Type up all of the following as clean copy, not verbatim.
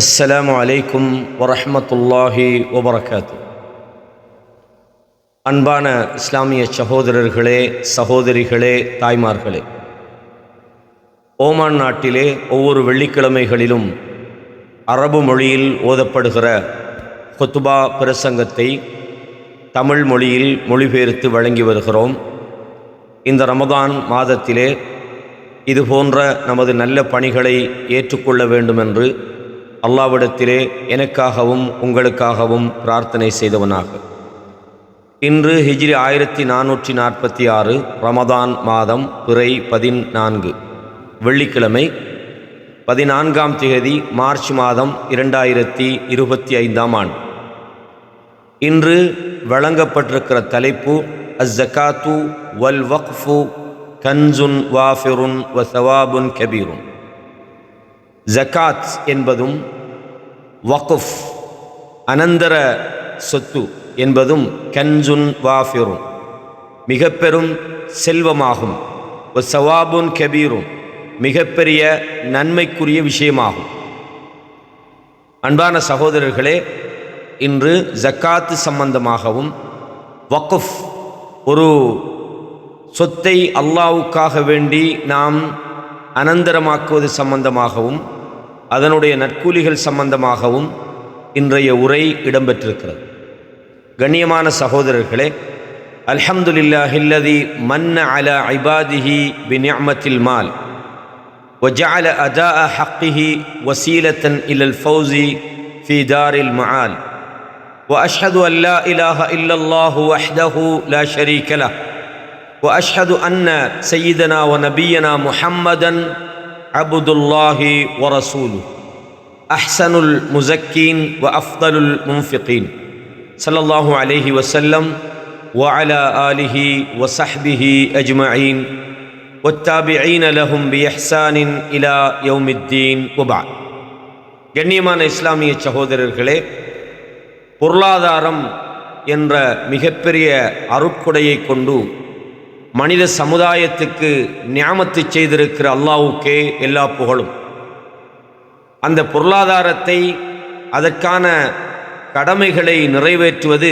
அஸ்ஸலாமு அலைக்கும் வரஹ்மத்துல்லாஹி வபரகாத்து. அன்பான இஸ்லாமிய சகோதரர்களே, சகோதரிகளே, தாய்மார்களே, ஓமான் நாட்டிலே ஒவ்வொரு வெள்ளிக்கிழமைகளிலும் அரபு மொழியில் ஓதப்படுகிற குத்துபா பிரசங்கத்தை தமிழ் மொழியில் மொழிபெயர்த்து வழங்கி வருகிறோம். இந்த ரமதான் மாதத்திலே இதுபோன்ற நமது நல்ல பணிகளை ஏற்றுக்கொள்ள வேண்டுமென்று அல்லாஹ்விடத்திலே எனக்காகவும் உங்களுக்காகவும் பிரார்த்தனை செய்தவனாக இன்று ஹிஜ்ரி 1446 ரமதான் மாதம் பிறை 14 வெள்ளிக்கிழமை 14ஆம் தேதி மார்ச் மாதம் 2025ஆம் ஆண்டு. இன்று வழங்கப்பட்டிருக்கிற தலைப்பு அஸ்ஸகாத்து வல் வக்ஃபு கன்சுன் வாஃபிருன் வ சவாபுன் கபீருன். ஜகாத் என்பதும் வக்ஃப் அனந்தர சொத்து என்பதும் கன்சுன் வாஃபிருன் மிக பெரும் செல்வமாகும். சவாபுன் கபீரும் மிகப்பெரிய நன்மைக்குரிய விஷயமாகும். அன்பான சகோதரர்களே, இன்று ஜக்காத்து சம்பந்தமாகவும் வக்ஃப் ஒரு சொத்தை அல்லாஹ்வுக்காக வேண்டி நாம் அனந்தரமாக்குவது சம்பந்தமாகவும் அதனுடைய நற்கூலிகள் சம்பந்தமாகவும் இன்றைய உரை இடம்பெற்றிருக்கிறது. கண்ணியமான சகோதரர்களே, அல்ஹம்துலில்லாஹில்லதி மன்ன அலா இபாதிஹி பிநிஅமத்தில் மால் வஜஅல அதாஅ ஹக்கிஹி வசீலத்தன் இலல் ஃபௌஸி ஃபீ தாரில் மஆல் வஅஷ்ஹது அன் லா இலாஹ இல்லல்லாஹு வஹ்தஹு லா ஷரீக லஹ் வஅஷ்ஹது அன்ன சய்யிதனா வ நபியனா முஹம்மதன் அப்துல்லாஹி வ ரசூலுஹு அஹ்ஸனுல் முஸக்கீன் வ அஃதலுல் முன்ஃபிகீன் ஸல்லல்லாஹு அலைஹி வஸல்லம் வ அலா ஆலிஹி வ ஸஹ்பிஹி அஜ்மஈன் வத்தாபிஈன லஹும் பிஇஹ்சானின் இலா யௌமித்தீன் வ பஅத். கண்ணியமான இஸ்லாமிய சகோதரர்களே, பொருளாதாரம் என்ற மிகப்பெரிய அருட்கொடையை கொண்டு மனித சமுதாயத்துக்கு நியாமத்து செய்திருக்கிற அல்லாஹ்வுக்கே எல்லா புகழும். அந்த பொருளாதாரத்தை அதற்கான கடமைகளை நிறைவேற்றுவது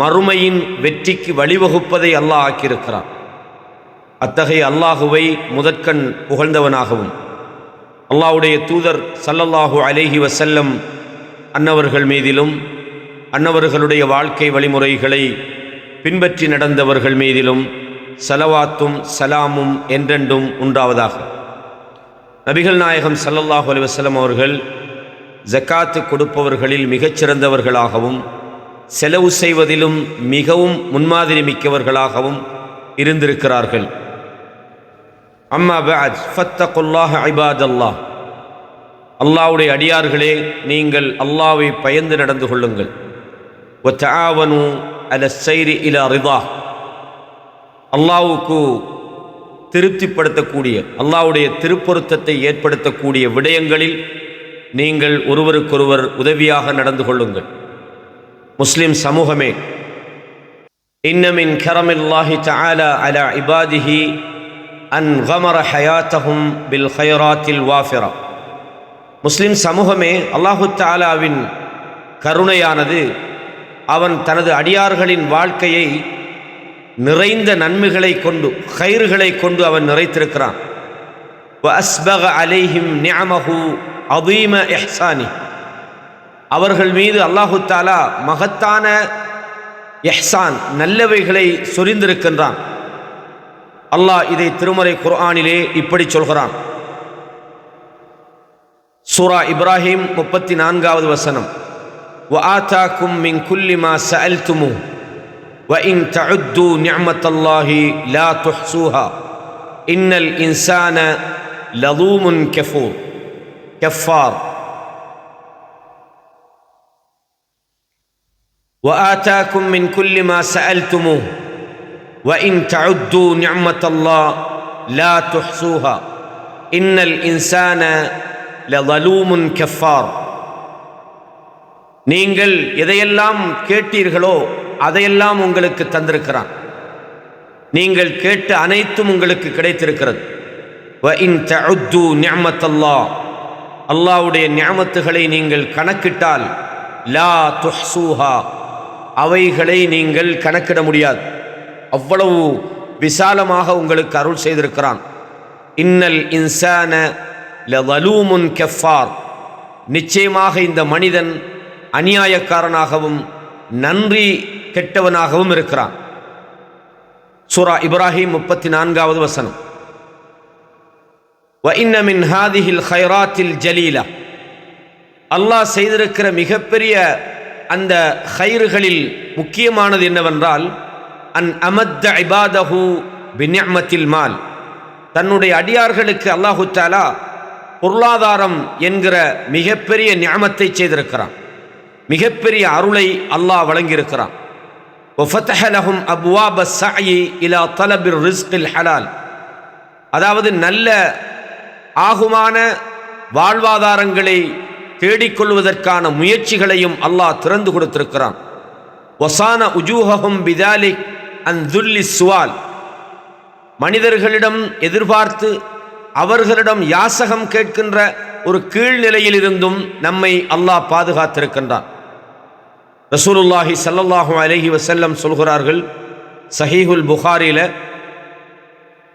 மறுமையின் வெற்றிக்கு வழிவகுப்பதை அல்லாஹ் ஆக்கியிருக்கிறார். அத்தகைய அல்லாஹுவை முதற்கண் புகழ்ந்தவனாகவும் அல்லாஹ்வுடைய தூதர் ஸல்லல்லாஹு அலைஹி வஸல்லம் அன்னவர்கள் மீதிலும் அன்னவர்களுடைய வாழ்க்கை வழிமுறைகளை பின்பற்றி நடந்தவர்கள் மீதிலும் சலவாத்தும் சலாமும் என்றென்றும் உண்டாவதாக. நபிகள் நாயகம் ஸல்லல்லாஹு அலைஹி வஸல்லம் அவர்கள் ஜக்காத்து கொடுப்பவர்களில் மிகச்சிறந்தவர்களாகவும் செலவு செய்வதிலும் மிகவும் முன்மாதிரி மிக்கவர்களாகவும் இருந்திருக்கிறார்கள். அம்மா பஅத் ஃபத்தகுல்லாஹ இபாதல்லாஹ். அல்லாஹ்வுடைய அடியார்களே, நீங்கள் அல்லாஹ்வை பயந்து நடந்து கொள்ளுங்கள். வ தஆவனு அலஸ் ஸைரி இலா ரிதாஹ். அல்லாஹ்வுக்கு திருப்திப்படுத்தக்கூடிய அல்லாஹ்வுடைய திருப்பொருத்தத்தை ஏற்படுத்தக்கூடிய விடயங்களில் நீங்கள் ஒருவருக்கொருவர் உதவியாக நடந்து கொள்ளுங்கள். முஸ்லிம் சமூகமே, இன்ன மின் கரமில்லாஹி தஆலா அலா இபாதிஹி அன் கமர ஹயாத்தஹும் பில் ஹைராத்தில் வாஃபிரா. முஸ்லிம் சமூகமே, அல்லாஹு தஆலாவின் கருணையானது அவன் தனது அடியார்களின் வாழ்க்கையை நிறைந்த நன்மைகளை கொண்டு ஹைர்களை கொண்டு அவன் நிறைத்திருக்கிறான். வ அஸ்பக அலைஹிம் நிஅமஹு அதீம இஹ்சானி. அவர்கள் மீது அல்லாஹு தஆலா மகத்தான இஹ்சான் நல்லவைகளை சொரிந்திருக்கின்றான். அல்லாஹ் இதை திருமறை குர்ஆனிலே இப்படி சொல்கிறான். சூரா இப்ராஹிம் 34வது வசனம். வ ஆதாக்கும் மின் குல்லி மா சஅல்துமு وَإِن تَعُدُّوا نِعْمَةَ اللَّهِ لَا تُحْصُوهَا إِنَّ الْإِنسَانَ لَظُومٌ كَفَّارٌ. وَآتَاكُم مِّن كُلِّ مَا سَأَلْتُمُوهُ وَإِن تَعُدُّوا نِعْمَةَ اللَّهِ لَا تُحْصُوهَا إِنَّ الْإِنسَانَ لَظَلُومٌ كَفَّارٌ. நீங்கள் எதையெல்லாம் கேட்டீர்களோ அதையெல்லாம் உங்களுக்கு தந்திருக்கிறான். நீங்கள் கேட்ட அனைத்தும் உங்களுக்கு கிடைத்திருக்கிறது. வ இன் தஉத்து நிஅமத்தல்லாஹ். அல்லாஹ்வுடைய நிஅமத்துகளை நீங்கள் கணக்கிட்டால் லா துஹ்சூஹா, அவைகளை நீங்கள் கணக்கிட முடியாது. அவ்வளவு விசாலமாக உங்களுக்கு அருள் செய்திருக்கிறான். இன்னல் இன்சான லஸலூமுன் கஃபார், நிச்சயமாக இந்த மனிதன் அநியாயக்காரனாகவும் நன்றி கெட்டவனாகவும் இருக்கிறான். சூரா இப்ராஹிம் 34வது வசனம். வ இன்ன மின் ஹாதிஹில் கைராத்தில் ஜலீலா, அல்லாஹ் செய்திருக்கிற மிகப்பெரிய அந்த கைறுகளில் முக்கியமானது என்னவென்றால் அன் அமத்த இபாதஹு பிநிஅமத்தில் மால், தன்னுடைய அடியார்களுக்கு அல்லாஹு தஆலா பொருளாதாரம் என்கிற மிகப்பெரிய நிஅமத்தை செய்திருக்கிறான். மிகப்பெரிய அருளை அல்லாஹ் வழங்கியிருக்கிறான். வஃபதஹ லஹும் அப்வாப ஸஅயி இலா தலபிர் ரிஸ்கில் ஹலால், அதாவது நல்ல ஆகுமான வாழ்வாதாரங்களை தேடிக்கொள்வதற்கான முயற்சிகளையும் அல்லாஹ் திறந்து கொடுத்திருக்கிறான். வசான உஜூஹஹும் பிதாலிக் அன் துல்லி சுவால், மனிதர்களிடம் எதிர்பார்த்து அவர்களிடம் யாசகம் கேட்கின்ற ஒரு கீழ்நிலையில் இருந்தும் நம்மை அல்லாஹ் பாதுகாத்திருக்கின்றான். ரசூலுல்லாஹி ஸல்லல்லாஹு அலைஹி வஸல்லம் சொல்கிறார்கள், சஹீஹுல் புகாரில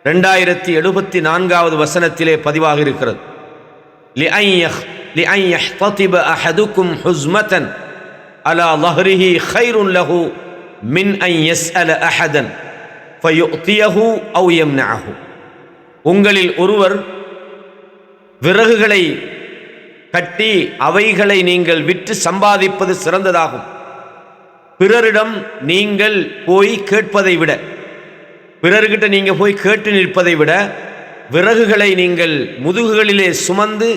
2074வது வசனத்திலே பதிவாக இருக்கிறது, லிஅன் யஹ்ததிப அஹதுக்கும் ஹுஸ்மதன் அலா ظஹரிஹி கைருன் லஹு மின் அன் யஸ்அல அஹதன் ஃபயுஅதியஹு அவ் யம்னஅஹு, உங்களில் ஒருவர் விறகுகளை கட்டி அவைகளை நீங்கள் விற்று சம்பாதிப்பது சிறந்ததாகும். பிறரிடம் நீங்கள் போய் கேட்பதை விட, பிறர்கிட்ட நீங்கள் போய் கேட்டு நிற்பதை விட விறகுகளை நீங்கள் முதுகுகளிலே சுமந்து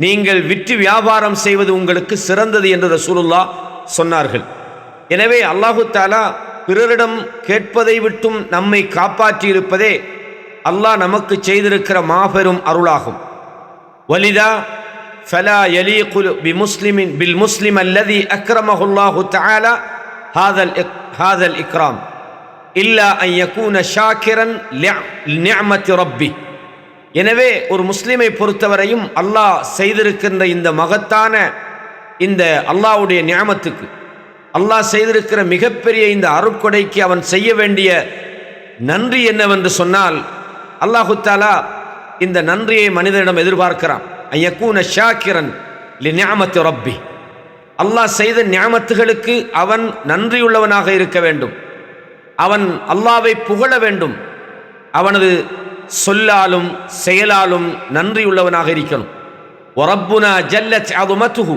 நீங்கள் விற்று வியாபாரம் செய்வது உங்களுக்கு சிறந்தது என்று ரசூலுல்லாஹ் சொன்னார்கள். எனவே அல்லாஹு தஆலா பிறரிடம் கேட்பதை விட்டும் நம்மை காப்பாற்றி இருப்பதே அல்லாஹ் நமக்கு செய்திருக்கிற மாபெரும் அருளாகும். வலிதா ஃபலா யலீகு பிமுஸ்லிமின் பில் முஸ்லிம் அல்லதி அக்ரமஹுல்லாஹு தஆலா ஹாதல் இக்ராம் இல்லா அன் யகூன ஷாக்கிரன் லிநிஅமத்தி ரப்பி. எனவே ஒரு முஸ்லிமை பொறுத்தவரையும் அல்லாஹ் செய்திருக்கின்ற இந்த மகத்தான இந்த அல்லாஹ்வுடைய நிஅமத்துக்கு, அல்லாஹ் செய்திருக்கிற மிகப்பெரிய இந்த அருட்கொடைக்கு அவன் செய்ய வேண்டிய நன்றி என்னவென்று சொன்னால், அல்லாஹு தஆலா இந்த நன்றியை மனிதனிடம் எதிர்பார்க்கிறான். அய்யக்கூன ஷாக்கிரன் லிநிஅமத்தி ரப்பி, அல்லாஹ் செய்த நிஅமத்துகளுக்கு அவன் நன்றியுள்ளவனாக இருக்க வேண்டும். அவன் அல்லாஹ்வை புகழ வேண்டும். அவனது சொல்லாலும் செயலாலும் நன்றியுள்ளவனாக இருக்கணும். வரப்புனா ஜல்லத் அஸமத்துஹு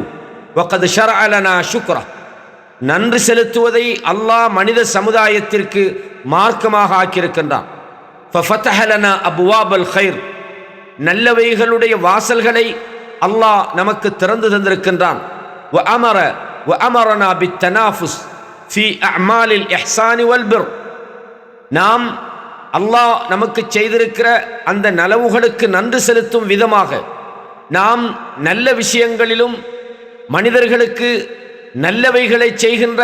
வகத் ஷரஅ லனா ஷுக்ரா, நன்றி செலுத்துவதை அல்லாஹ் மனித சமுதாயத்திற்கு மார்க்கமாக ஆக்கியிருக்கின்றான். ஃபஃபதஹ லனா அப்வாபல் கைர், நல்லவைகளுடைய வாசல்களை அல்லாஹ் நமக்கு திறந்து தந்திருக்கின்றான். வஅமரனா பித்தனாஃபுஸ் ஃபீ அஅமாலில் இஹ்சானி வல் பிர், நாம் அல்லாஹ் நமக்கு செய்திருக்கிற அந்த நலவுகளுக்கு நன்றி செலுத்தும் விதமாக நாம் நல்ல விஷயங்களிலும் மனிதர்களுக்கு நல்லவைகளை செய்கின்ற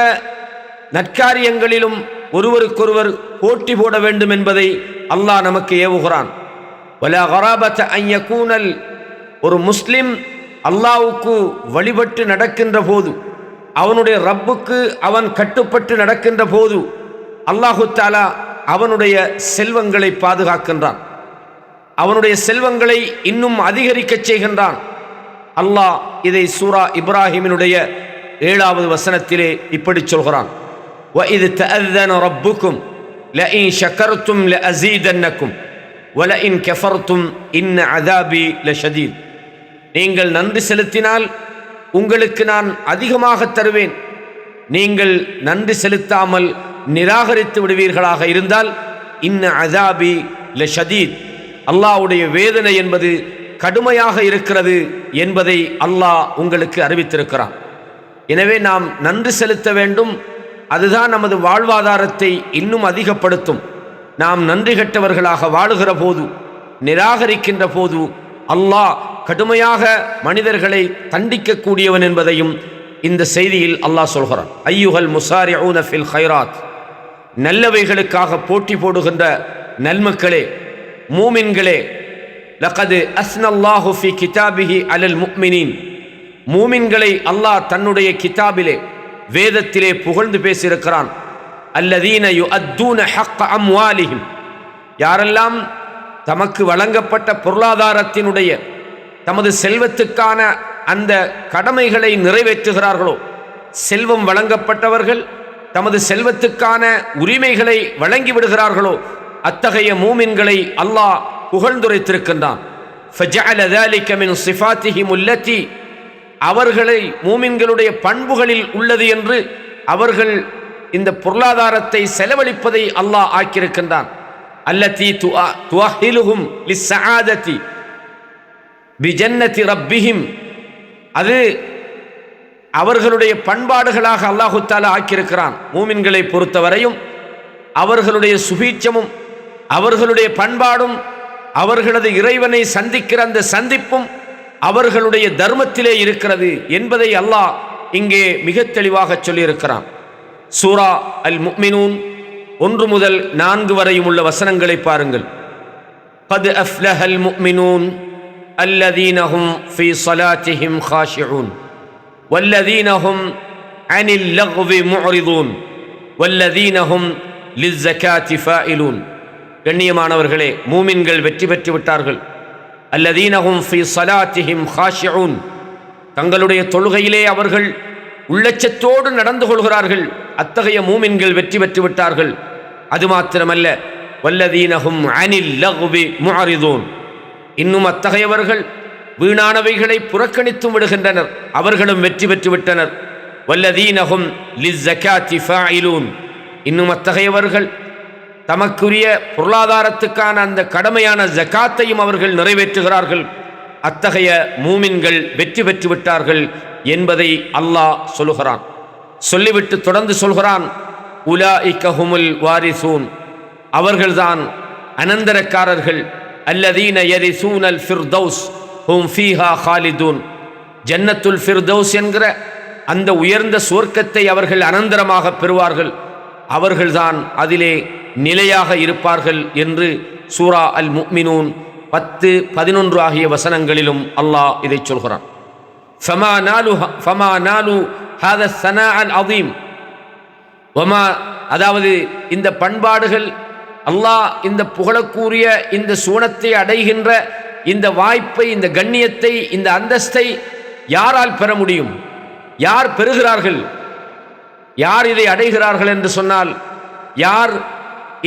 நற்காரியங்களிலும் ஒருவருக்கொருவர் போட்டி போட வேண்டும் என்பதை அல்லாஹ் நமக்கு ஏவுகிறான். வலா கராபத அன் யகூனல், ஒரு முஸ்லிம் அல்லாஹ்வுக்கு வழிபட்டு நடக்கின்ற போது, அவனுடைய ரப்புக்கு அவன் கட்டுப்பட்டு நடக்கின்ற போது அல்லாஹு தஆலா அவனுடைய செல்வங்களை பாதுகாக்கின்றான். அவனுடைய செல்வங்களை இன்னும் அதிகரிக்க செய்கின்றான். அல்லாஹ் இதை சூரா இப்ராஹிமினுடைய 7வது வசனத்திலே இப்படி சொல்கிறான், வஇத் தஅذன ரப்புக்கும் லஇன் ஷகர்தும் லஅஸீதன்னக்கும் வலஇன் கஃபர்தும் இன் அஸாபி லஷதீத், நீங்கள் நன்றி செலுத்தினால் உங்களுக்கு நான் அதிகமாக தருவேன், நீங்கள் நன்றி செலுத்தாமல் நிராகரித்து விடுவீர்களாக இருந்தால் இன் அஸாபி லஷதீத், அல்லாஹ்வுடைய வேதனை என்பது கடுமையாக இருக்கிறது என்பதை அல்லாஹ் உங்களுக்கு அறிவித்திருக்கிறான். எனவே நாம் நன்றி செலுத்த வேண்டும். அதுதான் நமது வாழ்வாதாரத்தை இன்னும் அதிகப்படுத்தும். நாம் நன்றி கெட்டவர்களாக வாழுகிற போது, நிராகரிக்கின்ற போது அல்லாஹ் கடுமையாக மனிதர்களை தண்டிக்கக்கூடியவன் என்பதையும் இந்த செய்தியில் அல்லாஹ் சொல்கிறான். ஐயுஹல் முசாரிஊன ஃபில் கைராத், நல்லவைகளுக்காக போட்டி போடுகின்ற நல்மக்களே, மூமின்களே, லகது அஸ்னல்லாஹு ஃபி கிதாபிஹி அலல் முஃமினீன், மூமின்களை அல்லாஹ் தன்னுடைய கிதாபிலே வேதத்திலே புகழ்ந்து பேசியிருக்கிறான். அல்லதீன யுஅத்தூன ஹக்க அம்வாலிஹிம், யாரெல்லாம் தமக்கு வழங்கப்பட்ட பொருளாதாரத்தினுடைய தமது செல்வத்துக்கான அந்த கடமைகளை நிறைவேற்றுகிறார்களோ, செல்வம் வழங்கப்பட்டவர்கள் தமது செல்வத்துக்கான உரிமைகளை வழங்கிவிடுகிறார்களோ, அத்தகைய மூமின்களை அல்லாஹ் புகழ்ந்துரைத்திருக்கின்றான். ஃபஜஅல ذلك من صفاتهم التي, அவர்களை மூமின்களுடைய பண்புகளில் உள்ளது என்று அவர்கள் இந்த பொருளாதாரத்தை செலவழிப்பதை அல்லாஹ் ஆக்கியிருக்கின்றான். அல்லதி துஅஹிலுஹும் லிஸ்ஸஆததி பிஜன்னதி ரப்பிஹிம், அது அவர்களுடைய பண்பாடுகளாக அல்லாஹு தஆலா ஆக்கியிருக்கிறான். மூமின்களை பொறுத்தவரையும் அவர்களுடைய சுபீட்சமும் அவர்களுடைய பண்பாடும் அவர்களது இறைவனை சந்திக்கிற அந்த சந்திப்பும் அவர்களுடைய தர்மத்திலே இருக்கிறது என்பதை அல்லாஹ் இங்கே மிக தெளிவாக சொல்லியிருக்கிறான். சூரா அல் முஃமினூன் 1 முதல் 4 வரையும் உள்ள வசனங்களை பாருங்கள். கத் அஃப்லஹல் முஃமினூன் அல்லதீன ஹும் ஃபீ ஸலாத்திஹிம் காஷிஊன் வல்லதீன ஹும் அனில் லக்வி முஅரிதூன் வல்லதீன ஹும் லிஸ்ஸகாத்தி ஃபாயிலூன். கண்ணியமானவர்களே, மூமின்கள் வெற்றி பெற்று விட்டார்கள். அல்லதீன ஹும் ஃபீ ஸலாத்திஹிம் காஷிஊன், தங்களுடைய தொழுகையிலே அவர்கள் உள்ளச்சத்தோடு நடந்து கொள்கிறார்கள். அத்தகைய மூமின்கள் வெற்றி பெற்று விட்டார்கள். அது மாத்திரமல்ல, வல்லதீனஹும் அனில் லக்வி முஅரிதூன், இன்னும் அத்தகையவர்கள் வீணானவைகளை புறக்கணித்தும் விடுகின்றனர், அவர்களும் வெற்றி பெற்று விட்டனர். வல்லதீனஹும் லிஸ்ஸகாத்தி ஃபாயிலூன், இன்னும் அத்தகையவர்கள் தமக்குரிய பொருளாதாரத்துக்கான அந்த கடமையான ஜகாத்தையும் அவர்கள் நிறைவேற்றுகிறார்கள். அத்தகைய மூமின்கள் வெற்றி பெற்று விட்டார்கள் என்பதை அல்லாஹ் சொல்லுகிறான். சொல்லிவிட்டு தொடர்ந்து சொல்கிறான், உலாஇக ஹுமுல் வாரிசூன், அவர்கள்தான் அனந்தரக்காரர்கள். அல்லதீன யரிசூனல் ஃபிர்தௌஸ் ஹும் ஃபீஹா காலிதூன், ஜன்னத்துல் ஃபிர்தௌஸ் என்கிற அந்த உயர்ந்த சுவர்க்கத்தை அவர்கள் அனந்தரமாக பெறுவார்கள், அவர்கள்தான் அதிலே நிலையாக இருப்பார்கள் என்று சூரா அல் முஃமினூன் 10, 11 ஆகிய வசனங்களிலும் அல்லாஹ் இதை சொல்கிறான். ஃபமா நாலு ஹாதா ஸனாஅல் அதீம் வமா, அதாவது இந்த பண்பாடுகள், அல்லாஹ் இந்த புகழக்கூறிய இந்த சூனத்தை அடைகின்ற இந்த வாய்ப்பை, இந்த கண்ணியத்தை, இந்த அந்தஸ்தை யாரால் பெற முடியும்? யார் பெறுகிறார்கள்? யார் இதை அடைகிறார்கள் என்று சொன்னால், யார்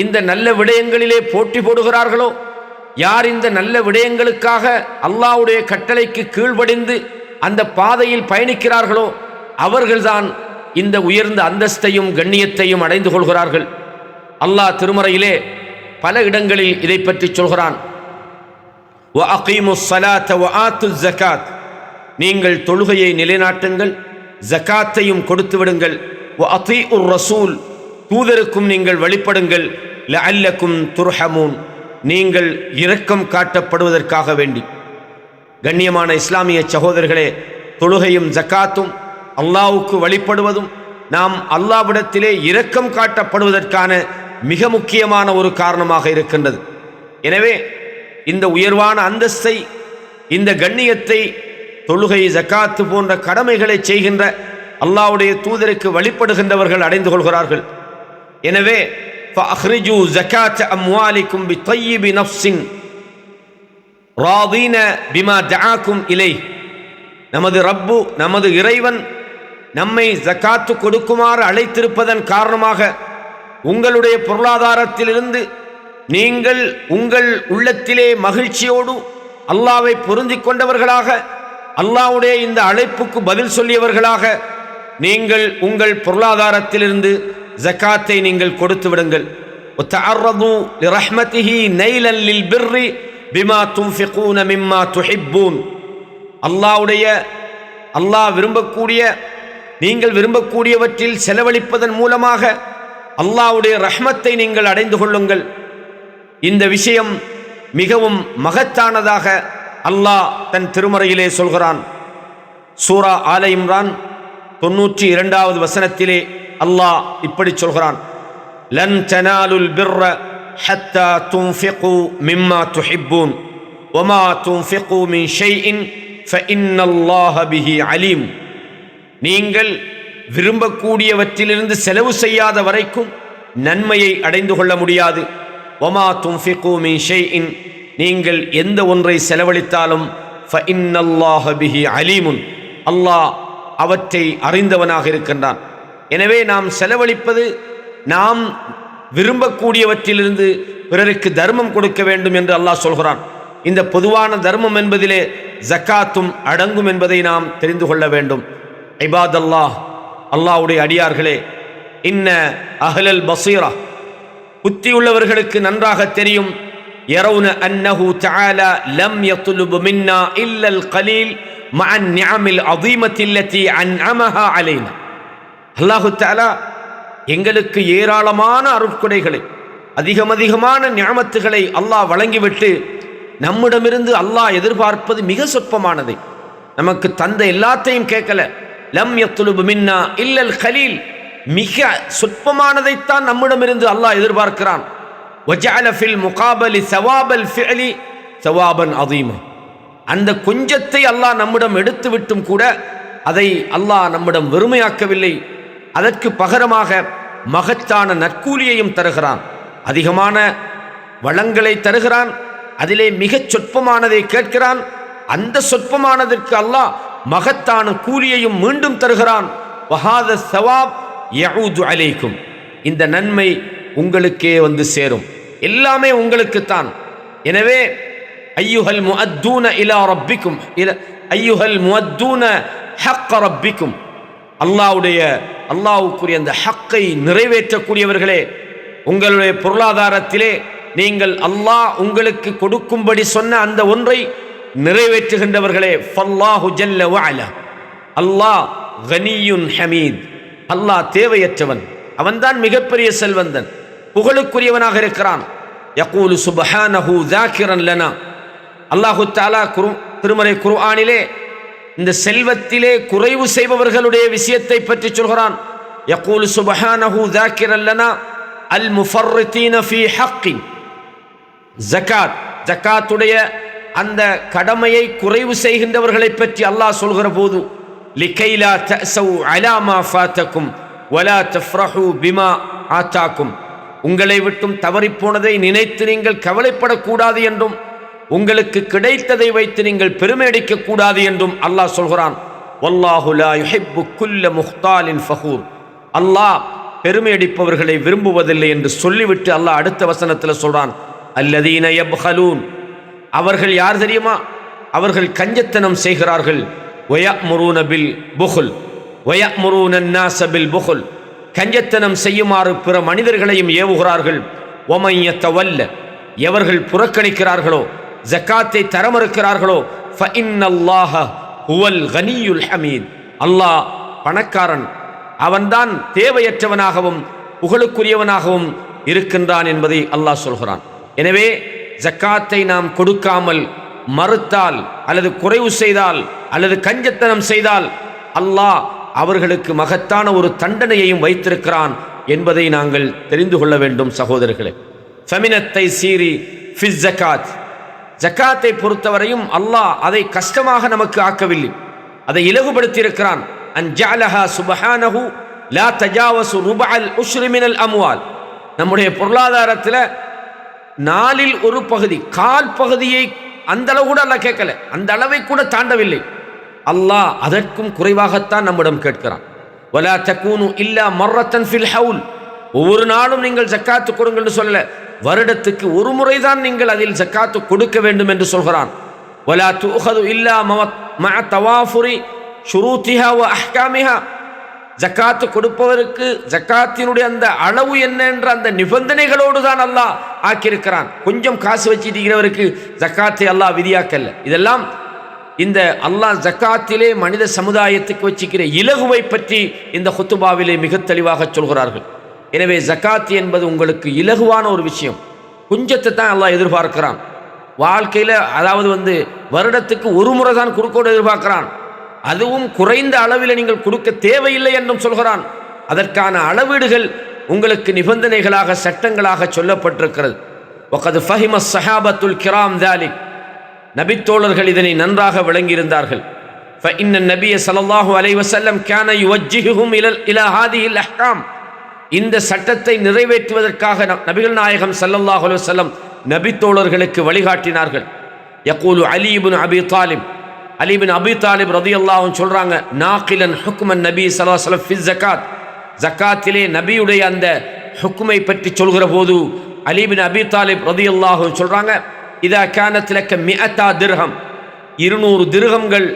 இந்த நல்ல விடயங்களிலே போட்டி போடுகிறார்களோ, யார் இந்த நல்ல விடயங்களுக்காக அல்லாஹ்வுடைய கட்டளைக்கு கீழ்ப்படிந்து அந்த பாதையில் பயணிக்கிறார்களோ, அவர்கள்தான் இந்த உயர்ந்த அந்தஸ்தையும் கண்ணியத்தையும் அடைந்து கொள்கிறார்கள். அல்லாஹ் திருமறையிலே பல இடங்களில் இதை பற்றி சொல்கிறான். வஅகீமுஸ் ஸலாத்த வஆத்துஸ் ஸகாத், நீங்கள் தொழுகையை நிலைநாட்டுங்கள், ஜகாத்தையும் கொடுத்து விடுங்கள். வஅதீஉர் ரசூல், தூதருக்கும் நீங்கள் வழிபடுங்கள். லஅல்லக்கும் துர்ஹமூன், நீங்கள் இரக்கம் காட்டப்படுவதற்காக வேண்டி. கண்ணியமான இஸ்லாமிய சகோதரர்களே, தொழுகையும் ஜகாத்தும் அல்லாஹ்வுக்கு வழிபடுவதும் நாம் அல்லாஹ்விடத்திலே இரக்கம் காட்டப்படுவதற்கான மிக முக்கியமான ஒரு காரணமாக இருக்கின்றது. எனவே இந்த உயர்வான அந்தஸ்தை, இந்த கண்ணியத்தை தொழுகை, ஜகாத்து போன்ற கடமைகளை செய்கின்ற அல்லாஹ்வுடைய தூதருக்கு வழிபடுகின்றவர்கள் அடைந்து கொள்கிறார்கள். எனவே ஃபஅக்ரிஜூ ஸகாத்த அம்வாலிக்கும் பிطيب நஃப்ஸின் ராதீன பிமா தஆக்கும் இலைஹ், நமது ரப்பு, நமது இறைவன் நம்மை ஜகாத்து கொடுக்குமாறு அழைத்திருப்பதன் காரணமாக உங்களுடைய பொருளாதாரத்திலிருந்து நீங்கள் உங்கள் உள்ளத்திலே மகிழ்ச்சியோடு அல்லாஹ்வை பொருந்திக் கொண்டவர்களாக, அல்லாஹ்வுடைய இந்த அழைப்புக்கு பதில் சொல்லியவர்களாக நீங்கள் உங்கள் பொருளாதாரத்திலிருந்து ஜகாத்தை நீங்கள் கொடுத்து விடுங்கள். வதஅர்ரது லிரஹ்மத்திஹி நைலன் லில்பிர்ரி பிமா துன்ஃபிகூன மிம்மா துஹிப்பூன், அல்லாஹ் விரும்பக்கூடிய, நீங்கள் விரும்பக்கூடியவற்றில் செலவழிப்பதன் மூலமாக அல்லாஹ்வுடைய ரஹ்மத்தை நீங்கள் அடைந்து கொள்ளுங்கள். இந்த விஷயம் மிகவும் மகத்தானதாக அல்லாஹ் தன் திருமறையிலே சொல்கிறான். சூரா ஆல இம்ரான் 92வது வசனத்திலே அல்லாஹ் இப்படி சொல்கிறான், லன் தனாலுல் பிர்ர ஹத்தா துன்ஃபிகு மிம்மா துஹிப்பூன் وما تنفقوا من شيء فإن الله به عليم. நீங்கள் விரும்பக்கூடியவற்றிலிருந்து செலவு செய்யாத வரைக்கும் நன்மையை அடைந்து கொள்ள முடியாது. وما تنفقوا من شيء, நீங்கள் எந்த ஒன்றை செலவழித்தாலும் فإن الله به عليم, அல்லாஹ் அவற்றை அறிந்தவனாக இருக்கின்றான். எனவே நாம் செலவழிப்பது நாம் விரும்பக்கூடியவற்றிலிருந்து பிறருக்கு தர்மம் கொடுக்க வேண்டும் என்று அல்லாஹ் சொல்கிறான். இந்த பொதுவான தர்மம் என்பதிலே ஜக்காத்தும் அடங்கும் என்பதை நாம் தெரிந்து கொள்ள வேண்டும். இபாதல்லாஹ், அல்லாஹ்வுடைய அடியார்களே, இன்ன அஹ்லல் பஸீரா, புத்தியுள்ளவர்களுக்கு நன்றாக தெரியும், யரவுன அன்னஹு தஆலா லம் யத்லுப் மின்னா இல்லல் கலீல் மஅன் நிஅமில் அதீமத்தி அல்லதி அன்அமஹா அலைனா. அல்லாஹ் தஆலா எங்களுக்கு ஏராளமான அருட்கொடைகளை, அதிகமான நிஅமத்துகளை அல்லாஹ் வழங்கிவிட்டு நம்மிடமிருந்து அல்லாஹ் எதிர்பார்ப்பது மிக சொற்பமானதை. நமக்கு தந்த எல்லாத்தையும் கேட்கல. லம் யத்லுப் மின்னா இல்லல் கலீல், மிக சொற்பமானதைத்தான் நம்மிடமிருந்து அல்லாஹ் எதிர்பார்க்கிறான். வஜஅல ஃபில் முகாபலி ஸவாபல் ஃபிஅலி ஸவாபன் அதீமா, அந்த கொஞ்சத்தை அல்லாஹ் நம்மிடம் எடுத்து விட்டும் கூட அதை அல்லாஹ் நம்மிடம் வெறுமையாக்கவில்லை. அதற்கு பகரமாக மகத்தான நற்கூலியையும் தருகிறான், அதிகமான வளங்களை தருகிறான். அதிலே மிகச் சொற்பமானதை கேட்கிறான், அந்த சொற்பமானதற்கு அல்லாஹ் மகத்தான கூலியையும் மீண்டும் தருகிறான். வஹாத ஸவாப் யஊது அலைக்கும், இந்த நன்மை உங்களுக்கே வந்து சேரும், எல்லாமே உங்களுக்குத்தான். எனவே ஐயுஹல் முஅத்தூன இலா ரப்பிக்கும், ஐயுஹல் முஅத்தூன ஹக்க ரப்பிக்கும், அல்லாஹ்வுக்குரிய அந்த ஹக்கை நிறைவேற்றக்கூடியவர்களே, உங்களுடைய பொருளாதாரத்திலே நீங்கள் அல்லாஹ் உங்களுக்கு கொடுக்கும்படி சொன்ன அந்த ஒன்றை நிறைவேற்றுகின்றவர்களே, ஃபல்லாஹு ஜல்ல வஅலா, அல்லாஹ் கனியுன் ஹமீத், அல்லாஹ் தேவையற்றவன், அவன்தான் மிகப்பெரிய செல்வந்தன், புகழுக்குரியவனாக இருக்கிறான். யகூலு சுப்ஹானஹு ஸாக்கிரன் லனா, அல்லாஹு தஆலா திருமறை குர்ஆனிலே இந்த செல்வத்திலே குறைவு செய்பவர்களுடைய விஷயத்தை பற்றி சொல்கிறான். யகூலு சுப்ஹானஹு ஸாக்கிரன் லனா அல் முஃபர்ரிதீன ஃபீ ஹக்கின், ஜகாத்துடைய அந்த கடமையை குறைவு செய்கின்றவர்களை பற்றி அல்லாஹ் சொல்கிற போது, லிகைலா தஸவு அலா மா ஃபாதக்கும் வலா தஃப்ரஹு பிமா ஆதாக்கும், உங்களை விட்டும் தவறிப்போனதை நினைத்து நீங்கள் கவலைப்படக்கூடாது என்றும், உங்களுக்கு கிடைத்ததை வைத்து நீங்கள் பெருமையடிக்க கூடாது என்றும் அல்லாஹ் சொல்கிறான். வல்லாஹு லா யுஹிப்பு குல்ல முஹ்தாலின் ஃபஹூர், அல்லாஹ் பெருமையடிப்பவர்களை விரும்புவதில்லை என்று சொல்லிவிட்டு அல்லாஹ் அடுத்த வசனத்தில் சொல்றான், அல்லதீன யப்ஹலூன், அவர்கள் யார் தெரியுமா? அவர்கள் கஞ்சத்தனம் செய்கிறார்கள். வயஅ்முரூன பில் புஹுல் வயஅ்முரூன அன்னாஸ பில் புஹுல், கஞ்சத்தனம் செய்யுமாறு பிற மனிதர்களையும் ஏவுகிறார்கள். வமன் யதவல்ல, எவர்கள் புறக்கணிக்கிறார்களோ, ஜக்காத்தை தர மறுக்கிறார்களோ, ஃபஇன்னல்லாஹ ஹுவல் கனியுல் ஹமீத், அல்லாஹ் பணக்காரன், அவன்தான் தேவையற்றவனாகவும் புகழுக்குரியவனாகவும் இருக்கின்றான் என்பதை அல்லாஹ் சொல்கிறான். எனவே ஜக்காத்தை நாம் கொடுக்காமல் மறுத்தால் அல்லது குறைவு செய்தால் அல்லது கஞ்சத்தனம் செய்தால் அல்லாஹ் அவர்களுக்கு மகத்தான ஒரு தண்டனையையும் வைத்திருக்கிறான் என்பதை நாங்கள் தெரிந்து கொள்ள வேண்டும் சகோதரர்களே. ஃபமினத்தை சீரி ஃபிஸ் ஜக்காத், ஜக்காத்தை பொறுத்தவரையும் அல்லாஹ் அதை கஷ்டமாக நமக்கு ஆக்கவில்லை, அதை இலகுபடுத்தி இருக்கிறான். அன்ஜஅலஹா சுப்ஹானஹு லா தஜாவசு ருபஅல் உஷ்ரி மினல் அம்வால், நம்முடைய பொருளாதாரத்தில் நாலில் ஒரு பகுதி, கால் பகுதியை அந்த அளவு கூட அல்லாஹ் கேட்கல, அந்த அளவை கூட தாண்டவில்லை. அல்லாஹ் அதற்கும் குறைவாகத்தான் நம்மிடம் கேட்கிறான். வலா தகூனு இல்லா மர்ரத்தன் ஃபில் ஹவுல், ஒவ்வொரு நாளும் நீங்கள் ஜக்காத்து கொடுங்கள் என்று சொல்லல, வருடத்துக்கு ஒரு முறைதான் நீங்கள் அதில் ஜக்காத்து கொடுக்க வேண்டும் என்று சொல்கிறான். வலா துஅஹது இல்லா மஅ தவாஃபுரி ஷுரூத்திஹா வ அஹ்காமிஹா, ஜக்காத்து கொடுப்பவருக்கு ஜக்காத்தினுடைய அந்த அளவு என்ன என்ற அந்த நிபந்தனைகளோடு தான் அல்லாஹ் ஆக்கியிருக்கிறான். கொஞ்சம் காசு வச்சிருக்கிறவருக்கு ஜக்காத்தை அல்லாஹ் விதியாக்கல்ல. இதெல்லாம் இந்த அல்லாஹ் ஜக்காத்திலே மனித சமுதாயத்துக்கு வச்சிக்கிற இலகுவை பற்றி இந்த ஹுத்துபாவிலே மிக தெளிவாக சொல்கிறார்கள். எனவே ஜக்காத் என்பது உங்களுக்கு இலகுவான ஒரு விஷயம், கொஞ்சத்தை தான் அல்லாஹ் எதிர்பார்க்கிறான். வாழ்க்கையில் அதாவது வருடத்துக்கு ஒரு முறை தான் கொடுக்கோடு எதிர்பார்க்கிறான், அதுவும் குறைந்த அளவில் நீங்கள் கொடுக்க தேவையில்லை என்றும் சொல்கிறான். அதற்கான அளவீடுகள் உங்களுக்கு நிபந்தனைகளாக சட்டங்களாக சொல்லப்பட்டிருக்கிறது. வகத் ஃபஹிம ஸஹாபத்துல் கிராம் ذلك, நபித்தோழர்கள் இதனை நன்றாக விளங்கியிருந்தார்கள். فإن النبي صلى الله عليه وسلم كان يوجههم إلى هذه الأحكام. இந்த சட்டத்தை நிறைவேற்றுவதற்காக நபிகள் நாயகம் ஸல்லல்லாஹு அலைஹி வஸல்லம் நபித்தோழர்களுக்கு வழிகாட்டினார்கள். யகூலு அலி இப்னு அபி தாலிப், அலி இப்னு அபி தாலிப் ரலியல்லாஹு அன்ஹு சொல்றாங்க, நாகிலன் ஹுக்மன் நபி ஸல்லல்லாஹு அலைஹி வஸல்லம் ஃபி ஸகாத், ஜகாத்திலே நபியுடைய அந்த ஹுக்மை பற்றி சொல்கிற போது அலி இப்னு அபி தாலிப் ரலியல்லாஹு அன்ஹு சொல்றாங்க, இதா கானத் லக 100 திர்ஹம், 200 திர்ஹம்கள்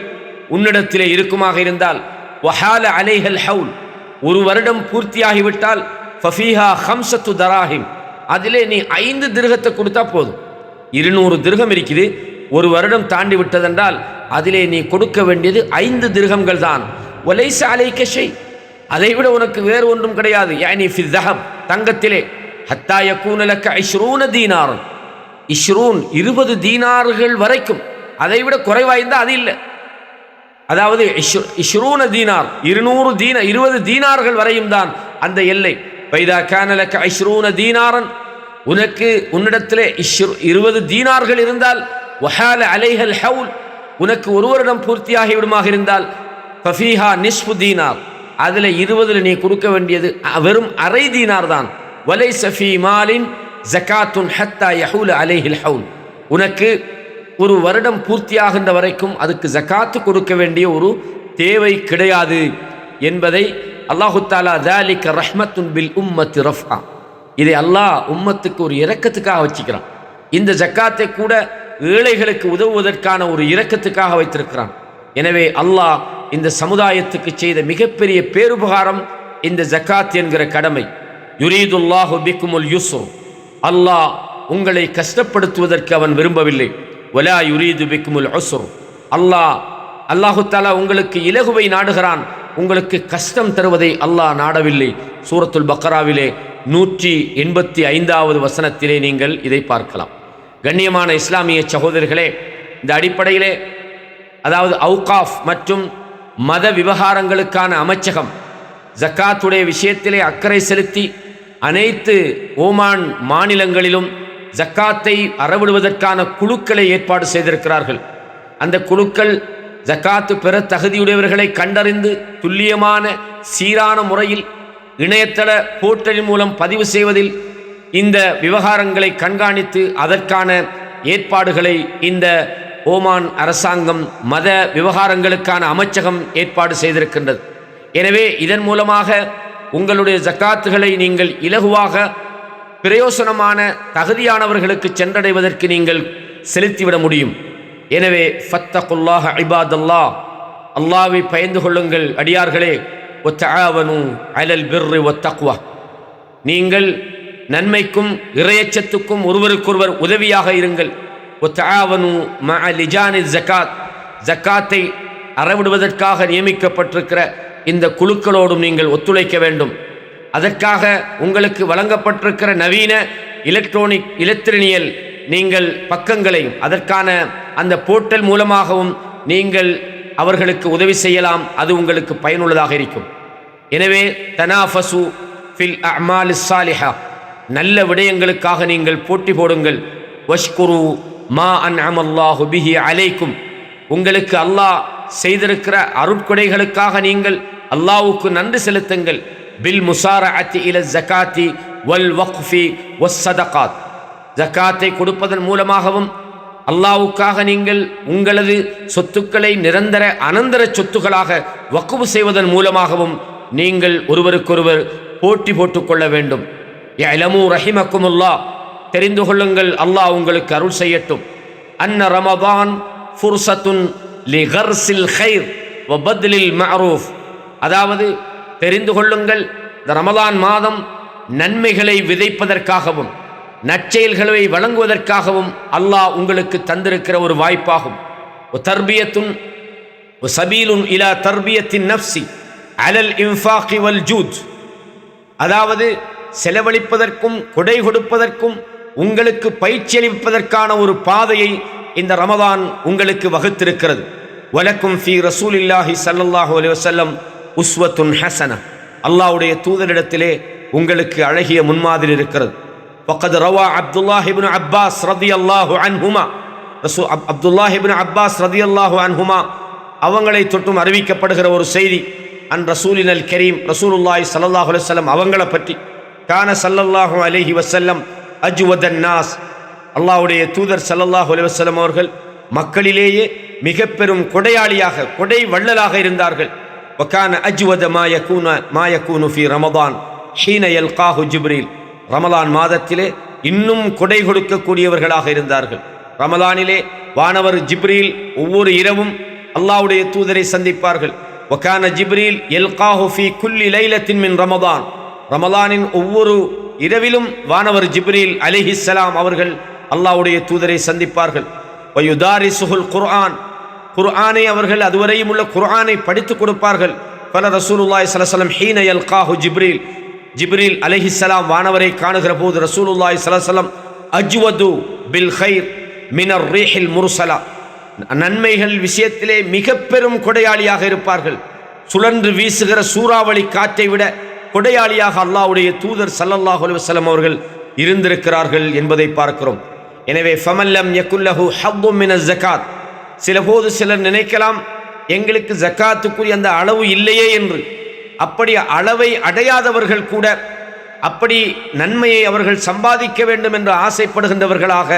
உன்னிடத்திலே இருக்குமாக இருந்தால், வஹால அலைஹல் ஹவுல், ஒரு வருடம் பூர்த்தியாகிவிட்டால், ஃபஃபீஹா 5 தராஹிம், அதிலே நீ 5 திர்ஹத்தை கொடுத்தா போதும். 200 திர்ஹம் இருக்குது, ஒரு வருடம் தாண்டி விட்டதென்றால் அதிலே நீ கொடுக்க வேண்டியது 5 திர்ஹம்கள் தான். வலைஸ அலைக ஷை, அதைவிட உனக்கு வேறு ஒன்றும் கிடையாது. யானி ஃபி ذهب, தங்கத்திலே, ஹத்தா யகூன லக 20 தீனார், 20 தீனார்கள் வரைக்கும், அதைவிட குறைவாய்ந்தா அது இல்லை. அதாவது 20 தீனார், 20 தீனார்கள் வரையும் தான் அந்த எல்லை. பைதா கான லக 20 தீனாரன், உனக்கு உன்னிடத்திலே 20 தீனார்கள் இருந்தால், வஹால அலைஹல் ஹவுல், உனக்கு ஒரு வருடம் பூர்த்தியாகி விடுமாக இருந்தால், ஃபஃபீஹா நிஸ்ஃபு தீனார், அதில் 20 நீ கொடுக்க வேண்டியது வெறும் அரை தீனார் தான். வலைஸ ஃபீ மாலின் ஜகாத்துன் ஹத்தா யஹூல அலைஹில் ஹவுல், உனக்கு ஒரு வருடம் பூர்த்தியாகின்ற வரைக்கும் அதுக்கு ஜகாத்து கொடுக்க வேண்டிய ஒரு தேவை கிடையாது என்பதை அல்லாஹு தஆலா ذَلِكَ رَحْمَةٌ بِالْأُمَّةِ رَفْعًا, இதை அல்லாஹ் உம்மத்துக்கு ஒரு இரக்கத்துக்காக வச்சுக்கிறான். இந்த ஜக்காத்தை கூட ஏழைகளுக்கு உதவுவதற்கான ஒரு இரக்கத்துக்காக வைத்திருக்கிறான். எனவே அல்லாஹ் இந்த சமுதாயத்துக்கு செய்த மிகப்பெரிய பேருபகாரம் இந்த ஜக்காத் என்கிற கடமை. யுரீதுல்லாஹு பிக்குமுல் யுஸ்ர், அல்லாஹ் உங்களை கஷ்டப்படுத்துவதற்கு அவன் விரும்பவில்லை. வலா யுரீது பிக்குமுல் உஸ்ர், அல்லாஹு தஆலா உங்களுக்கு இலகுவை நாடுகிறான், உங்களுக்கு கஷ்டம் தருவதை அல்லாஹ் நாடவில்லை. சூரத்துல் பக்ராவிலே 185வது வசனத்திலே நீங்கள் இதை பார்க்கலாம். கண்ணியமான இஸ்லாமிய சகோதரர்களே, இந்த அடிப்படையிலே அதாவது அவுகாஃப் மற்றும் மத விவகாரங்களுக்கான அமைச்சகம் ஜக்காத்துடைய விஷயத்திலே அக்கறை செலுத்தி அனைத்து ஓமான் மாநிலங்களிலும் ஜக்காத்தை அறவிடுவதற்கான குழுக்களை ஏற்பாடு செய்திருக்கிறார்கள். அந்த குழுக்கள் ஜக்காத்து பெற தகுதியுடையவர்களை கண்டறிந்து துல்லியமான சீரான முறையில் இணையதள போர்ட்டலின் மூலம் பதிவு செய்வதில் இந்த விவகாரங்களை கண்காணித்து அதற்கான ஏற்பாடுகளை இந்த ஓமான் அரசாங்கம் மத விவகாரங்களுக்கான அமைச்சகம் ஏற்பாடு செய்திருக்கின்றது. எனவே இதன் மூலமாக உங்களுடைய ஜக்காத்துகளை நீங்கள் இலகுவாக பிரயோசனமான தகுதியானவர்களுக்கு சென்றடைவதற்கு நீங்கள் செலுத்திவிட முடியும். எனவே ஃபத்தகுல்லாஹ இபாதல்லாஹ், அல்லாஹ்வை பயந்து கொள்ளுங்கள் அடியார்களே. வத்தஆவனு அலல் பிர்ரி வத்தக்வா, நீங்கள் நன்மைக்கும் இறையச்சத்துக்கும் ஒருவருக்கொருவர் உதவியாக இருங்கள். வத்தஆவனு மஅ லிஜானி ஜக்காத், ஜக்காத்தை அறவிடுவதற்காக நியமிக்கப்பட்டிருக்கிற இந்த குழுக்களோடும் நீங்கள் ஒத்துழைக்க வேண்டும். அதற்காக உங்களுக்கு வழங்கப்பட்டிருக்கிற நவீன இலத்திரனியல் நீங்கள் பக்கங்களையும் அதற்கான அந்த போர்ட்டல் மூலமாகவும் நீங்கள் அவர்களுக்கு உதவி செய்யலாம். அது உங்களுக்கு பயனுள்ளதாக இருக்கும். எனவே தனாஃபசு ஃபில் அஅமாலிஸ் ஸாலிஹா, நல்ல விடயங்களுக்காக நீங்கள் போட்டி போடுங்கள். வஷ்குரு மா அன்அமல்லாஹு பிஹி அலைக்கும், உங்களுக்கு அல்லாஹ் செய்திருக்கிற அருட்கொடைகளுக்காக நீங்கள் அல்லாஹ்வுக்கு நன்றி செலுத்துங்கள். பில் முசாரஅத்தி இல ஜகாத்தி வல் வக்ஃபி வஸ் ஸதகாத், ஜகாத்தை கொடுப்பதன் மூலமாகவும் அல்லாஹ்வுக்காக நீங்கள் உங்களது சொத்துக்களை நிரந்தர அனந்தர சொத்துக்களாக வக்ஃப் செய்வதன் மூலமாகவும் நீங்கள் ஒருவருக்கொருவர் போட்டி போட்டுக்கொள்ள வேண்டும். யஅலமு ரஹிமக்குமுல்லாஹ், தெரிந்து கொள்ளுங்கள், அல்லாஹ் உங்களுக்கு அருள் செய்யட்டும். அன்ன ரமதான் ஃபுர்சத்துன் லிகர்ஸில் கைர் வ பத்லில் மஅரூஃப், அதாவது தெரிந்து கொள்ளுங்கள், இந்த ரமதான் மாதம் நன்மைகளை விதைப்பதற்காகவும் நற்செயல்களை வழங்குவதற்காகவும் அல்லாஹ் உங்களுக்கு தந்திருக்கிற ஒரு வாய்ப்பாகும். தர்பியத்துன் சபீலுன் இலா தர்பியத்தின் நஃப்சி அலல் இன்ஃபாகி வல் ஜூத், அதாவது செலவழிப்பதற்கும் கொடை கொடுப்பதற்கும் உங்களுக்கு பயிற்சி அளிப்பதற்கான ஒரு பாதையை இந்த ரமதான் உங்களுக்கு வகுத்திருக்கிறது. வலக்கும் ஃபீ ரசூலில்லாஹி ஸல்லல்லாஹு அலைஹி வஸல்லம் உஸ்வத்துன் ஹஸனா, அல்லாஹ்வுடைய தூதரிடத்திலே உங்களுக்கு அழகிய முன்மாதிரி இருக்கிறது. ஃபக்கத் ரவா அப்துல்லாஹ் இப்னு அப்பாஸ் ரலியல்லாஹு அன்ஹுமா அப்துல்லாஹ் இப்னு அப்பாஸ் ரதியல்லாஹு அன்ஹுமா அவங்களை தொட்டும் அறிவிக்கப்படுகிற ஒரு செய்தி, அன் ரசூலினல் கரீம் ரசூலுல்லாஹி ஸல்லல்லாஹு அலைஹி வஸல்லம் அவங்களை பற்றி, கான ஸல்லல்லாஹு அலைஹி வஸல்லம் அஜ்வதன் நாஸ், அல்லாஹ்வுடைய தூதர் ஸல்லல்லாஹு அலைஹி வஸல்லம் அவர்கள் மக்களிலேயே மிக பெரும் கொடையாளியாக, கொடை வள்ளலாக இருந்தார்கள். வகான அஜ்வத மா யகூனு ஃபீ ரமதான் ஹீன யல்காஹு ஜிப்ரீல், ரமலான் மாதத்திலே இன்னும் கொடை கொடுக்கக்கூடியவர்களாக இருந்தார்கள். ரமலானிலே வானவர் ஜிப்ரீல் ஒவ்வொரு இரவும் அல்லாஹ்வுடைய தூதரை சந்திப்பார்கள். வகான ஜிப்ரீல் யல்காஹு ஃபீ குல்லி லைலத்தின் மின் ரமதான், ரமலானின் ஒவ்வொரு இரவிலும் வானவர் ஜிப்ரீல் அலைஹிஸ்ஸலாம் அவர்கள் அல்லாஹ்வுடைய தூதரை சந்திப்பார்கள். வயுதாரிசுல் குர்ஆன், குர்ஆனை அவர்கள் அதுவரையும் உள்ள குர்ஆனை படித்துக் கொடுப்பார்கள். பல ரசூலுல்லாஹி ஸல்லல்லாஹு அலைஹி வஸல்லம் ஹீன யல்காஹு ஜிப்ரீல், ஜிப்ரீல் அலைஹிஸ்ஸலாம் வானவரை காணுகிற போது ரசூலுல்லாஹி ஸல்லல்லாஹு அலைஹி வஸல்லம் அஜ்வது பில் கைர் மினர் ரீஹில் முர்சலா, நன்மைகள் விஷயத்திலே மிக பெரும் கொடையாளியாக இருப்பார்கள். சுழன்று வீசுகிற சூறாவளி காற்றை விட கொடையாளியாக அல்லாஹ்வுடைய தூதர் ஸல்லல்லாஹு அலைஹி வஸல்லம் அவர்கள் இருந்திருக்கிறார்கள் என்பதை பார்க்கிறோம். எனவே ஃபமல்லம் யகுல்லஹு ஹத்தும் மினஸ் ஸகாத், சில போது சிலர் நினைக்கலாம் எங்களுக்கு ஜக்காத்துக்குரிய அந்த அளவு இல்லையே என்று. அப்படி அளவை அடையாதவர்கள் கூட அப்படி நன்மையை அவர்கள் சம்பாதிக்க வேண்டும் என்று ஆசைப்படுகின்றவர்களாக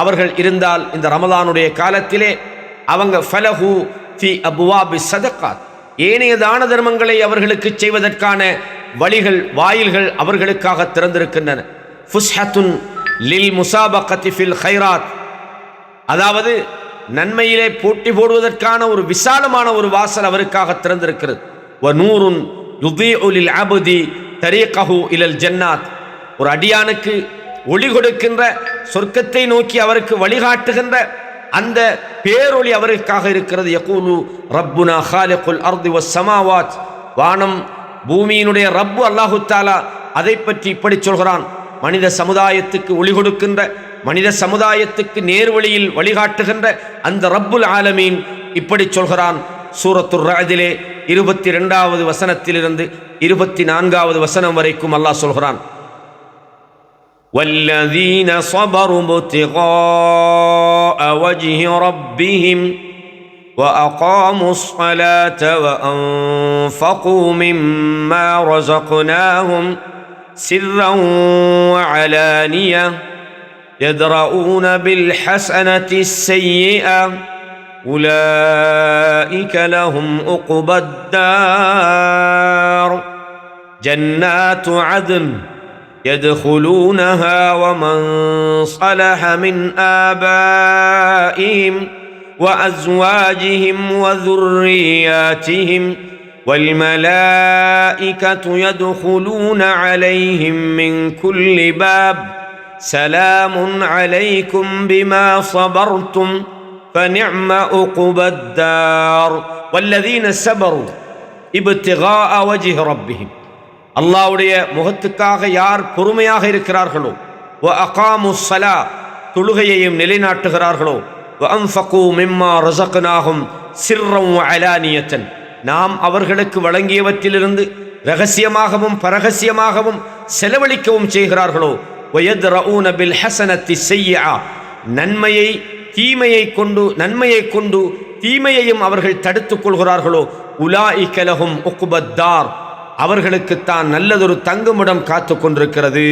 அவர்கள் இருந்தால் இந்த ரமலானுடைய காலத்திலே அவங்க ஃபலஹு ஃபி அப்வாபி ஸதகாத், ஏனைய தான தர்மங்களை அவர்களுக்கு செய்வதற்கான வழிகள், வாயில்கள் அவர்களுக்காக திறந்திருக்கின்றன. ஃபுஸ்ஹத்துன் லில் முசாபகத்தி ஃபில் கைராத், அதாவது நன்மையிலே போட்டி போடுவதற்கான ஒரு விசாலமான ஒரு வாசல் அவருக்காக திறந்திருக்கிறது. வ நூருன் யுதீஉ லில் அப்தி தரீகஹு இலல் ஜன்னாத், ஒரு அடியானுக்கு ஒளி கொடுக்கின்ற, சொர்க்கத்தை நோக்கி அவருக்கு வழிகாட்டுகின்ற அந்த பேரொளி அவருக்காக இருக்கிறது. யகூலு ரப்புனா ஹாலிகுல் அர்தி வஸ் ஸமாவாத், வானம் பூமியினுடைய ரப்பு அல்லாஹு தஆலா அதை பற்றி இப்படி சொல்கிறான். மனித சமுதாயத்துக்கு ஒளி கொடுக்கின்ற, மனித சமுதாயத்துக்கு நேர்வழியில் வழிகாட்டுகின்ற அந்த ரப்புல் ஆலமீன் இப்படி சொல்கிறான். சூரத்துர் ரஅதிலே 22வது வசனத்திலிருந்து 24வது வசனம் வரைக்கும் அல்லாஹ் சொல்கிறான். வல்லதீன ஸபரு இப்திகாஅ வஜ்ஹி ரப்பிஹிம் وأقاموا الصلاة وأنفقوا مما رزقناهم سرا وعلانية يدرؤون بالحسنة السيئة أولئك لهم عقبى الدار جنات عدن يدخلونها ومن صلح من آبائهم وأزواجهم وذرياتهم والملائكة يدخلون عليهم من كل باب سلام عليكم بما صبرتم فنعم عقبى الدار والذين صبروا ابتغاء وجه ربهم, அல்லாஹ்வுடைய முகத்துக்காக யார் பொறுமையாக இருக்கிறார்களோ, வ அகாமுஸ் ஸலா, தொழுகையையும் நிலைநாட்டுகிறார்களோ, வ அன்ஃபகு மிம்மா ரஸக்னாஹும் சிர்ரன் வ அலானியத்தன், நாம் அவர்களுக்கு வழங்கியவற்றிலிருந்து இரகசியமாகவும் பரகசியமாகவும் செலவழிக்கவும் செய்கிறார்களோ, வ யத்ரஊன பில் ஹஸனத்தி ஸய்யிஆ, நன்மையை கொண்டு தீமையையும் அவர்கள் தடுத்துக் கொள்கிறார்களோ, உலாயிக லஹும் உக்பத் தார், அவர்களுக்குத்தான் நல்லதொரு தங்குமிடம் காத்து கொண்டிருக்கிறது.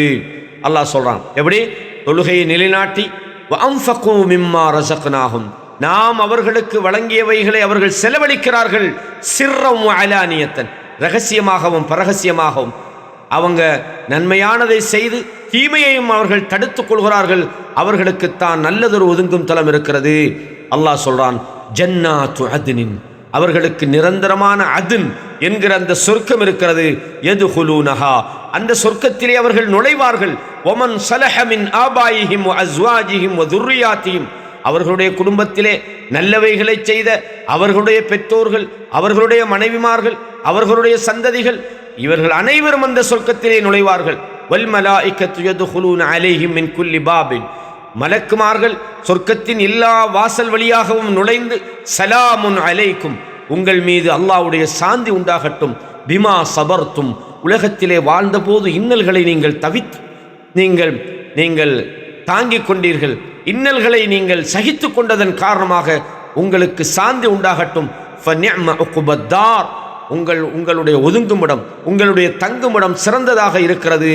அல்லாஹ் சொல்றான். எப்படி? தொழுகையை நிலைநாட்டி வஅன்ஃபகு மிம்மா ரஸக்னாஹும், நாம் அவர்களுக்கு வழங்கியவைகளை அவர்கள் செலவழிக்கிறார்கள். சிர்ரம் வ அலானியத்தன், ரகசியமாகவும் பரகசியமாகவும் அவங்க நன்மையானதை செய்து தீமையையும் அவர்கள் தடுத்துக் கொள்கிறார்கள். அவர்களுக்குத்தான் நல்லதொரு ஒதுங்கும் தலம் இருக்கிறது. அல்லாஹ் சொல்றான். ஜன்னாத்து அத்னின், அவர்களுக்கு நிரந்தரமான அதுன் என்கிற அந்த சொர்க்கம் இருக்கிறது. யதுகுலூனஹா, அந்த சொர்க்கத்திலே அவர்கள் நுழைவார்கள். வமன் ஸலஹ மின் ஆபாயிஹிம் வ அஸ்வாஜிஹிம் வ துர்ரியாத்திஹிம், அவர்களுடைய குடும்பத்திலே நல்லவைகளை செய்த அவர்களுடைய பெற்றோர்கள், அவர்களுடைய மனைவிமார்கள், அவர்களுடைய சந்ததிகள், இவர்கள் அனைவரும் அந்த சொர்க்கத்திலே நுழைவார்கள். வல் மலாயிகத்து யதுகுலூன அலைஹிம் மின் குல்லி பாபின், மலக்குமார்கள் சொர்க்கத்தின் எல்லா வாசல் வழியாகவும் நுழைந்து சலாமுன் அலைக்கும், உங்கள் மீது அல்லாஹ்வுடைய சாந்தி உண்டாகட்டும், பிமா சபர்த்தும், உலகத்திலே வாழ்ந்தபோது இன்னல்களை நீங்கள் தவித்து நீங்கள் தாங்கிக் கொண்டீர்கள், இன்னல்களை நீங்கள் சகித்து கொண்டதன் காரணமாக உங்களுக்கு சாந்தி உண்டாகட்டும். ஃபநிஅம உக்பத்தார், உங்களுடைய ஒதுங்குமிடம், உங்களுடைய தங்குமிடம் சிறந்ததாக இருக்கிறது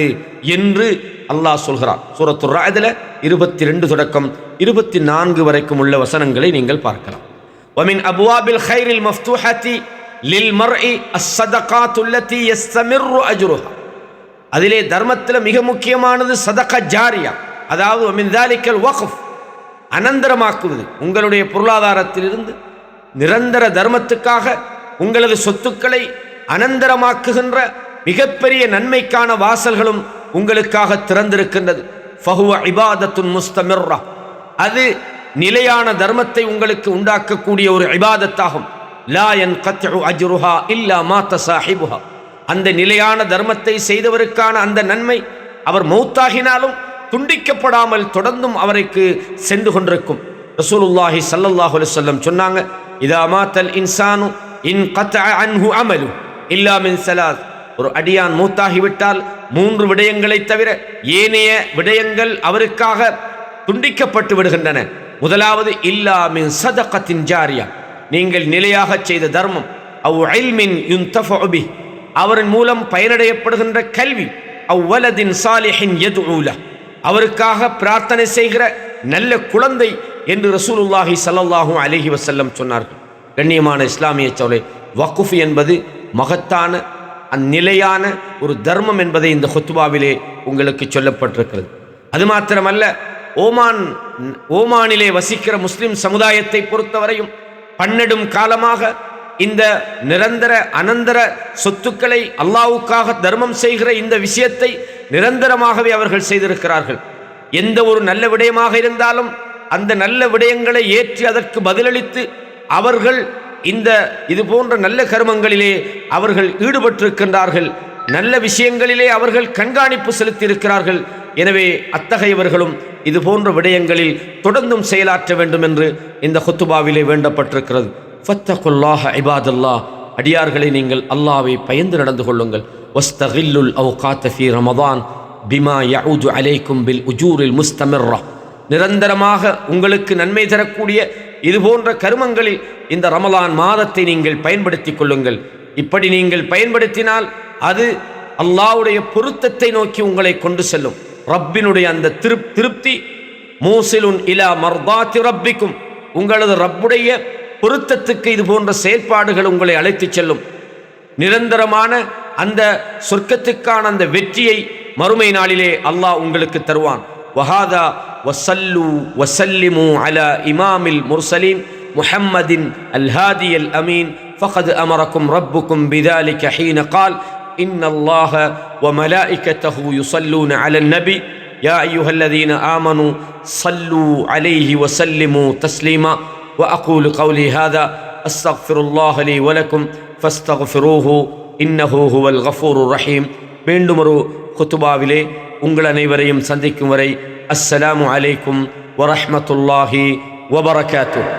என்று அல்லாஹ் சொல்கிறார். சூரத்துர் ரஅத்ல 22 தொடக்கம் 24 வரைக்கும் உள்ள வசனங்களை நீங்கள் பார்க்கலாம். வமின் அப்வாபில் கைரில் மஃப்தூஹத்தி லில் மர்இ அஸ்ஸதகாத்து அல்லதி யஸ்தமிரு அஜ்ருஹா. அதிலே தர்மத்தில் மிக முக்கியமானது சதகா ஜாரியா, அதாவது வமின் தாலிகல் வக்ஃப், அனந்தரமாக்குவது. உங்களுடைய பொருளாதாரத்திலிருந்து நிரந்தர தர்மத்துக்காக உங்களது சொத்துக்களை அனந்தரமாக்குகின்ற மிகப்பெரிய நன்மைக்கான வாசல்களும் உங்களுக்காக திறந்திருக்கின்றது. ஃபஹுவ இபாதத்துன் முஸ்தமிர்ரா, அது நிலையான தர்மத்தை உங்களுக்கு உண்டாக்கக்கூடிய ஒரு இபாதத்தாகும். லா யன்கத்உ அஜ்ருஹா இல்லா மாத ஸாஹிபுஹா, அந்த நிலையான தர்மத்தை செய்தவருக்கான அந்த நன்மை அவர் மௌத்தாகினாலும் துண்டிக்கப்படாமல் தொடர்ந்தும் அவருக்கு சென்று கொண்டிருக்கும். ரசூலுல்லாஹி ஸல்லல்லாஹு அலைஹி வஸல்லம் சொன்னாங்க, இதா மாத்தல் இன்சானு இன் கத்அ அன்ஹு அமலு இல்லா மின் ஸலாத், ஒரு அடியான் மூத்தாகிவிட்டால் 3 விடயங்களை தவிர ஏனைய விடயங்கள் அவருக்காக துண்டிக்கப்பட்டு விடுகின்றன. முதலாவது இல்லா மின் சதகத்தின் ஜாரியா, நீங்கள் நிலையாக செய்த தர்மம், அவ் இல்மின் யுன்தஃபஉ பிஹ், அவரின் மூலம் பயனடையப்படுகின்ற கல்வி, அவ் வலதின் சாலிஹின் யதுஉ லஹ், அவருக்காக பிரார்த்தனை செய்கிற நல்ல குழந்தை என்று ரசூலுல்லாஹி ஸல்லல்லாஹு அலைஹி வஸல்லம் சொன்னார்கள். கண்ணியமான இஸ்லாமிய சோலை, வக்ஃப் என்பது மகத்தான அந்நிலையான ஒரு தர்மம் என்பதை இந்த ஹுத்பாவிலே உங்களுக்கு சொல்லப்பட்டிருக்கிறது. அது மாத்திரமல்ல, ஓமானிலே வசிக்கிற முஸ்லிம் சமுதாயத்தை பொறுத்தவரையும் 12 காலமாக இந்த நிரந்தர அனந்தர சொத்துக்களை அல்லாஹ்வுக்காக தர்மம் செய்கிற இந்த விஷயத்தை நிரந்தரமாகவே அவர்கள் செய்திருக்கிறார்கள். எந்த ஒரு நல்ல விடயமாக இருந்தாலும் அந்த நல்ல விடயங்களை ஏற்றி அதற்கு பதிலளித்து அவர்கள் இது போன்ற நல்ல கர்மங்களிலே அவர்கள் ஈடுபட்டிருக்கின்றார்கள். நல்ல விஷயங்களிலே அவர்கள் கண்காணிப்பு செலுத்தியிருக்கிறார்கள். எனவே அத்தகையவர்களும் இது போன்ற விடயங்களில் தொடர்ந்தும் செயலாற்ற வேண்டும் என்று இந்த ஹுத்துபாவிலே வேண்டப்பட்டிருக்கிறது. ஃபத்தகுல்லாஹ இபாதல்லாஹ், அடியார்களை நீங்கள் அல்லாஹ்வை பயந்து நடந்து கொள்ளுங்கள். வஸ்தகில்லுல் அவ்காத ஃபீ ரமதான் பிமா யஊது அலைக்கும் பில் உஜூரில் முஸ்தமிர்ரா, நிரந்தரமாக உங்களுக்கு நன்மை தரக்கூடிய இது போன்ற கர்மங்களில் இந்த ரமலான் மாதத்தை நீங்கள் பயன்படுத்திக் கொள்ளுங்கள். இப்படி நீங்கள் பயன்படுத்தினால் அது அல்லாஹ்வுடைய பொருத்தத்தை நோக்கி உங்களை கொண்டு செல்லும். ரப்பினுடைய அந்த திருப்தி, மூசிலுன் இலா மர்தாத்தி ரப்பிக்கும், உங்களது ரப்புடைய பொருத்தத்துக்கு இது போன்ற செயல்பாடுகள் உங்களை அழைத்துச் செல்லும். நிரந்தரமான அந்த சொர்க்கத்துக்கான அந்த வெற்றியை மறுமை நாளிலே அல்லாஹ் உங்களுக்கு தருவான். வஹாதா வஸல்லு வஸல்லிமு அலா இமாமில் முர்சலீன் முஹம்மதின் அல் ஹாதி அல் அமீன் ஃபகத் அமரக்கும் ரப்புக்கும் பிதாலிக ஹீன கால் இன்னல்லாஹ வ மலாயிகத்தஹு யுஸல்லூன அலன் நபி யா அய்யுஹல்லதீன ஆமனு ஸல்லு அலைஹி வஸல்லிமு தஸ்லீமா وأقول قولي هذا أستغفر الله لي ولكم فاستغفروه إنه هو الغفور الرحيم. மீண்டும் ஒரு குத்துபாவிலே உங்கள் அனைவரையும் சந்திக்கும் வரை அஸ்ஸலாமு அலைக்கும் வரஹ்மத்துல்லாஹி வபரகாத்துஹு.